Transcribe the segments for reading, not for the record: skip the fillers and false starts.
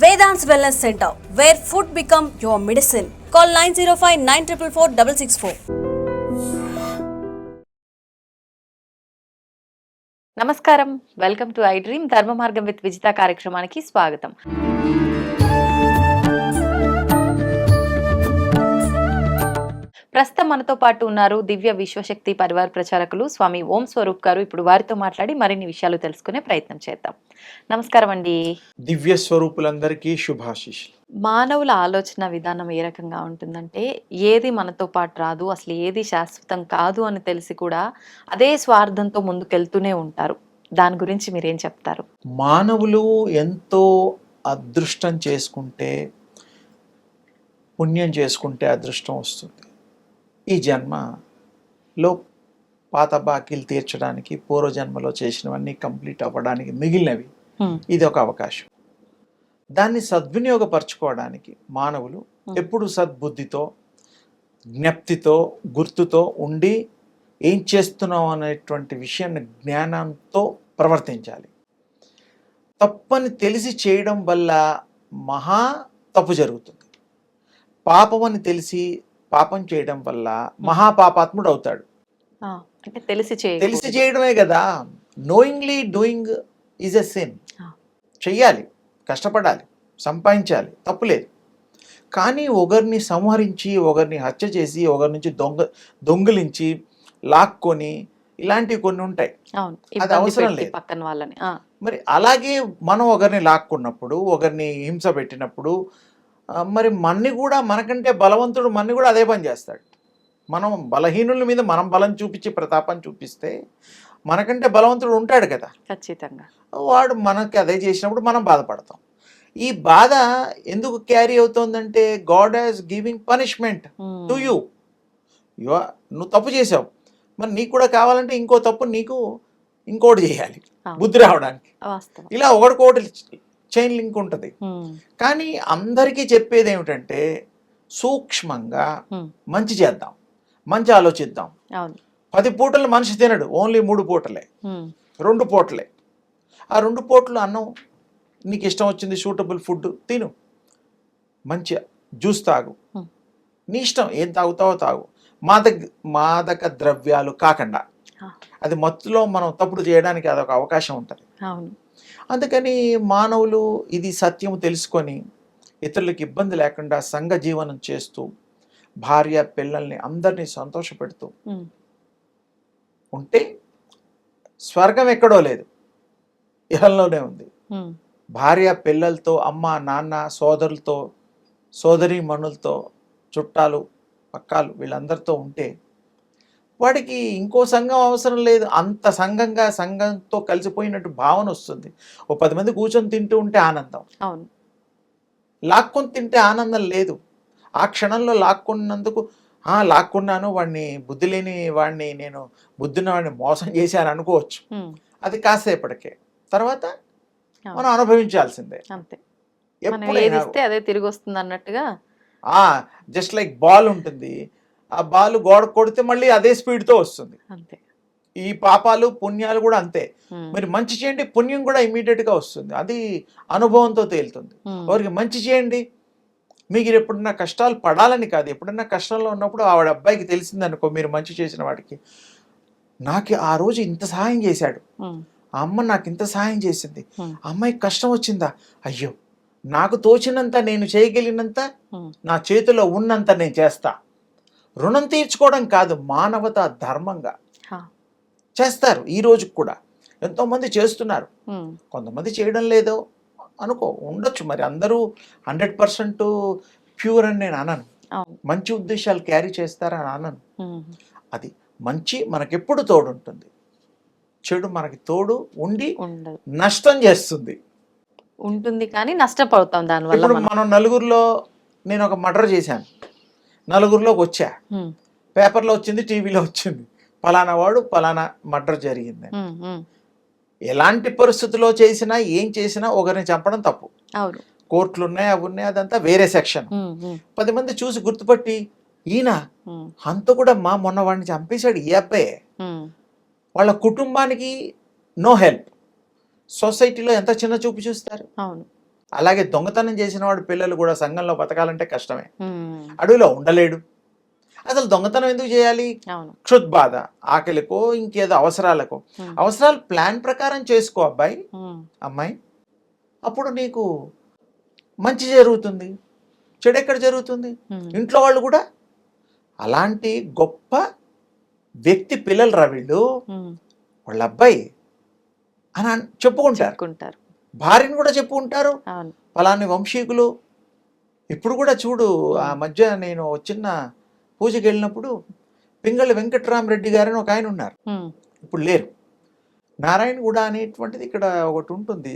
Vedant's Wellness Center, where food become your medicine. Call 905-944-664. నమస్కారం, welcome to I dream ధర్మ మార్గం with Vijitha కార్యక్రమానికి స్వాగతం. ప్రస్తుతం మనతో పాటు ఉన్నారు దివ్య విశ్వశక్తి పరివార ప్రచారకులు స్వామి ఓం స్వరూప్ గారు. ఇప్పుడు వారితో మాట్లాడి మరిన్ని విషయాలు తెలుసుకునే ప్రయత్నం చేద్దాం. నమస్కారం అండి. దివ్య స్వరూపులందరికీ శుభాశీస్సులు. మానవుల ఆలోచన విధానం ఏ రకంగా ఉంటుందంటే, ఏది మనతో పాటు రాదు, అసలు ఏది శాశ్వతం కాదు అని తెలిసి కూడా అదే స్వార్థంతో ముందుకెళ్తూనే ఉంటారు. దాని గురించి మీరేం చెప్తారు? మానవులు ఎంతో అదృష్టం చేసుకుంటే, పుణ్యం చేసుకుంటే అదృష్టం వస్తుంది. ఈ జన్మలో పాత బాకీలు తీర్చడానికి, పూర్వజన్మలో చేసినవన్నీ కంప్లీట్ అవ్వడానికి మిగిలినవి ఇది ఒక అవకాశం. దాన్ని సద్వినియోగపరచుకోవడానికి మానవులు ఎప్పుడు సద్బుద్ధితో, జ్ఞప్తితో, గుర్తుతో ఉండి ఏం చేస్తున్నాం అనేటువంటి విషయాన్ని జ్ఞానంతో ప్రవర్తించాలి. తప్పని తెలిసి చేయడం వల్ల మహా తప్పు జరుగుతుంది. పాపం అని తెలిసి పాపం చేయడం వల్ల మహాపాపాత్ముడు అవుతాడు. అంటే తెలిసి చేయడమే కదా. Knowingly doing is a sin. చెయ్యాలి, కష్టపడాలి, సంపాదించాలి, తప్పులేదు. కానీ ఒకరిని సంహరించి, ఒకరిని హత్య చేసి, ఒకరి నుంచి దొంగిలించి లాక్కొని ఇలాంటివి కొన్ని ఉంటాయి. అది అవసరం లేదు పక్కన వాళ్ళని. మరి అలాగే మనం ఒకరిని లాక్కున్నప్పుడు, ఒకరిని హింస పెట్టినప్పుడు, మరి మన్ని కూడా మనకంటే బలవంతుడు మన్ని కూడా అదే పని చేస్తాడు. మనం బలహీనుల మీద మనం బలం చూపించి ప్రతాపం చూపిస్తే మనకంటే బలవంతుడు ఉంటాడు కదా, ఖచ్చితంగా. వాడు మనకి అదే చేసినప్పుడు మనం బాధపడతాం. ఈ బాధ ఎందుకు క్యారీ అవుతుందంటే, God has giving punishment to you. నువ్వు తప్పు చేసావు, మరి నీకు కూడా కావాలంటే ఇంకో తప్పు నీకు ఇంకోటి చేయాలి బుద్ధి రావడానికి. ఇలా ఒకటికోటి చైన్ లింక్ ఉంటుంది. కానీ అందరికీ చెప్పేది ఏమిటంటే, సూక్ష్మంగా మంచి చేద్దాం, మంచి ఆలోచిద్దాం. 10 పూటలు మనిషి తినడు, ఓన్లీ 3 పూటలే, 2 పూటలే. ఆ 2 పూటలు అన్నం నీకు ఇష్టం వచ్చింది, సూటబుల్ ఫుడ్ తిను, మంచి జ్యూస్ తాగు, నీ ఇష్టం ఏం తాగుతావో తాగు. మాదక ద్రవ్యాలు కాకుండా, అది మత్తులో మనం తప్పుడు చేయడానికి అదొక అవకాశం ఉంటుంది. అందుకని మానవులు ఇది సత్యం తెలుసుకొని ఇతరులకు ఇబ్బంది లేకుండా సంఘ జీవనం చేస్తూ, భార్య పిల్లల్ని అందరినీ సంతోషపెడుతూ ఉంటే స్వర్గం ఎక్కడో లేదు, ఇహంలోనే ఉంది. భార్య పిల్లలతో, అమ్మ నాన్న, సోదరులతో, సోదరీమణులతో, చుట్టాలు పక్కాలు వీళ్ళందరితో ఉంటే వాడికి ఇంకో సంఘం అవసరం లేదు. అంత సంఘంతో కలిసిపోయినట్టు భావన వస్తుంది. ఓ 10 మంది కూర్చొని తింటూ ఉంటే ఆనందం, లాక్కొని తింటే ఆనందం లేదు. ఆ క్షణంలో లాక్కున్నందుకు లాక్కున్నాను, వాడిని బుద్ధి లేని వాడిని, నేను బుద్ధిన వాడిని మోసం చేశాను అనుకోవచ్చు. అది కాసేపటికే, తర్వాత మనం అనుభవించాల్సిందే. అదే తిరిగి వస్తుంది అన్నట్టుగా. జస్ట్ లైక్ బాల్ ఉంటుంది, ఆ బాల్ గోడ కొడితే మళ్ళీ అదే స్పీడ్తో వస్తుంది. ఈ పాపాలు పుణ్యాలు కూడా అంతే. మరి మంచి చేయండి, పుణ్యం కూడా ఇమీడియట్గా వస్తుంది. అది అనుభవంతో తేలుతుంది. ఎవరికి మంచి చేయండి, మీకు ఎప్పుడన్నా కష్టాలు పడాలని కాదు, ఎప్పుడన్నా కష్టంలో ఉన్నప్పుడు ఆవిడ అబ్బాయికి తెలిసిందనుకో, మీరు మంచి చేసిన వాడికి, నాకు ఆ రోజు ఇంత సహాయం చేశాడు, ఆ అమ్మ నాకు ఇంత సహాయం చేసింది, అమ్మాయికి కష్టం వచ్చిందా, అయ్యో నాకు తోచినంత, నేను చేయగలిగినంత, నా చేతిలో ఉన్నంత నేను చేస్తా. రుణం తీర్చుకోవడం కాదు, మానవత ధర్మంగా చేస్తారు. ఈ రోజుకి కూడా ఎంతోమంది చేస్తున్నారు. కొంతమంది చేయడం లేదో అనుకో, ఉండొచ్చు. మరి అందరూ 100% ప్యూర్ అని నేను అనను. మంచి ఉద్దేశాలు క్యారీ చేస్తారని అనను. అది మంచి మనకెప్పుడు తోడు ఉంటుంది, చెడు మనకి తోడు ఉండి నష్టం చేస్తుంది ఉంటుంది, కానీ నష్టపోతాం దానివల్ల. ఇప్పుడు మనం నలుగురిలో, నేను ఒక మర్డర్ చేశాను, నలుగురిలోకి వచ్చా, పేపర్లో వచ్చింది, టీవీలో వచ్చింది, పలానా వాడు పలానా మర్డర్ జరిగింది. ఎలాంటి పరిస్థితుల్లో చేసినా, ఏం చేసినా ఒకరిని చంపడం తప్పు. కోర్టులు ఉన్నాయి, అవి ఉన్నాయి, అదంతా వేరే సెక్షన్. 10 మంది చూసి గుర్తుపట్టి, ఈయన హంతకుడు మా మొన్న వాడిని చంపేశాడు ఈ అబ్బాయే, వాళ్ళ కుటుంబానికి నో హెల్ప్, సొసైటీలో ఎంత చిన్న చూపు చూస్తారు. అలాగే దొంగతనం చేసిన వాడు పిల్లలు కూడా సంఘంలో బతకాలంటే కష్టమే. ఉమ్, అడవిలో ఉండలేడు. అసలు దొంగతనం ఎందుకు చేయాలి? అవును. క్షుద్బాధ, ఆకలికో ఇంకేదో అవసరాలకో. అవసరాలు ప్లాన్ ప్రకారం చేసుకో అబ్బాయి ఉమ్, అమ్మాయి, అప్పుడు నీకు మంచి జరుగుతుంది. చెడు ఎక్కడ జరుగుతుంది? ఉమ్, ఇంట్లో వాళ్ళు కూడా అలాంటి గొప్ప వ్యక్తి పిల్లలు రా వీళ్ళు, ఉమ్, వాళ్ళ అబ్బాయి అని చెప్పుకుంటారు. చెప్పుకుంటారు. భార్యను కూడా చెప్పుకుంటారు, అవును. ఫలాని వంశీకులు. ఇప్పుడు కూడా చూడు, ఆ మధ్య నేను చిన్న పూజకి వెళ్ళినప్పుడు పింగళి వెంకట్రామరెడ్డి గారని ఒక ఆయన ఉన్నారు, ఉమ్, ఇప్పుడు లేరు. నారాయణగూడ అనేటువంటిది ఇక్కడ ఒకటి ఉంటుంది,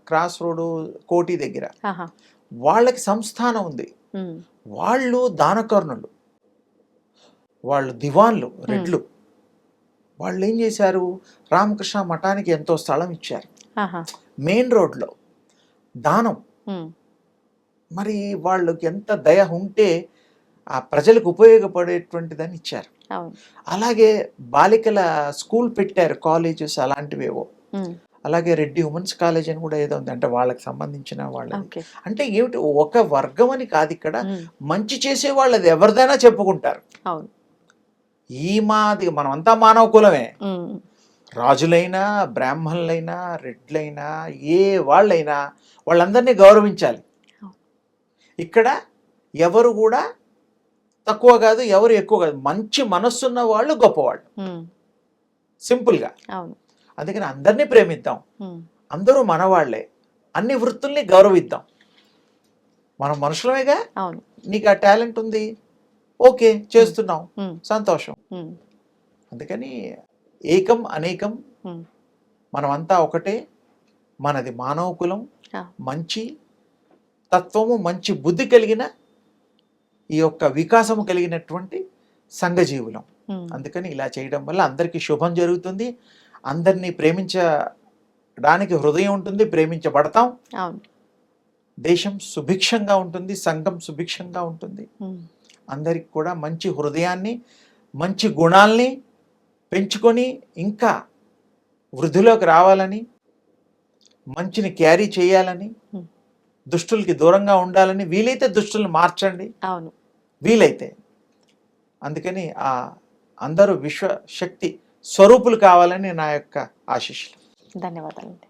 క్రాస్ రోడ్డు కోటి దగ్గర. ఆహా. వాళ్ళకి సంస్థానం ఉంది. ఉమ్, వాళ్ళు దానకర్ణులు, వాళ్ళు దివాన్లు, రెడ్లు. వాళ్ళు ఏం చేశారు, రామకృష్ణ మఠానికి ఎంతో స్థలం ఇచ్చారు ఆహా. మెయిన్ రోడ్లో, దానం. ఉమ్, మరి వాళ్ళకి ఎంత దయ ఉంటే ఆ ప్రజలకు ఉపయోగపడేటువంటిదని ఇచ్చారు. అవును. అలాగే బాలికల స్కూల్ పెట్టారు, కాలేజెస్ అలాంటివేవో. ఉమ్, అలాగే రెడ్డి ఉమెన్స్ కాలేజ్ అని కూడా ఏదో ఉంది, అంటే వాళ్ళకి సంబంధించిన వాళ్ళు. ఓకే. అంటే ఏమిటి, ఒక వర్గం అని కాదు ఇక్కడ, ఉమ్, మంచి చేసే వాళ్ళది ఎవరిదైనా చెప్పుకుంటారు. అవును. ఈ మాది మనమంతా మానవ కులమే, ఉమ్, రాజులైనా బ్రాహ్మణులైనా రెడ్లైనా ఏ వాళ్ళైనా వాళ్ళందరినీ గౌరవించాలి. ఇక్కడ ఎవరు కూడా తక్కువ కాదు, ఎవరు ఎక్కువ కాదు, మంచి మనస్సున్న వాళ్ళు గొప్పవాళ్ళు, ఉమ్, సింపుల్గా. అవును. అందుకని అందరినీ ప్రేమిద్దాం, ఉమ్, అందరూ మనవాళ్లే, అన్ని వృత్తుల్ని గౌరవిద్దాం. మనం మనుషులమేగా. అవును. నీకు ఆ టాలెంట్ ఉంది, ఓకే చేస్తున్నాం, ఉమ్, సంతోషం. ఉమ్, అందుకని ఏకం అనేకం, ఉమ్, మనమంతా ఒకటే, మనది మానవ కులం, ఆ, మంచి తత్వము మంచి బుద్ధి కలిగిన ఈ యొక్క వికాసము కలిగినటువంటి సంఘజీవులం. ఉమ్, అందుకని ఇలా చేయడం వల్ల అందరికీ శుభం జరుగుతుంది. అందరినీ ప్రేమించడానికి హృదయం ఉంటుంది, ప్రేమించబడతాం. అవును. దేశం సుభిక్షంగా ఉంటుంది, సంఘం సుభిక్షంగా ఉంటుంది. ఉమ్, అందరికి కూడా మంచి హృదయాన్ని, మంచి గుణాల్ని పెంచుకొని ఇంకా వృద్ధిలోకి రావాలని, మంచిని క్యారీ చేయాలని, ఉమ్, దుష్టులకి దూరంగా ఉండాలని, వీలైతే దుష్టులను మార్చండి అవును. వీలైతే. అందుకని ఆ అందరూ విశ్వశక్తి స్వరూపులు కావాలని నా యొక్క ఆశీస్సులు. ధన్యవాదాలండి.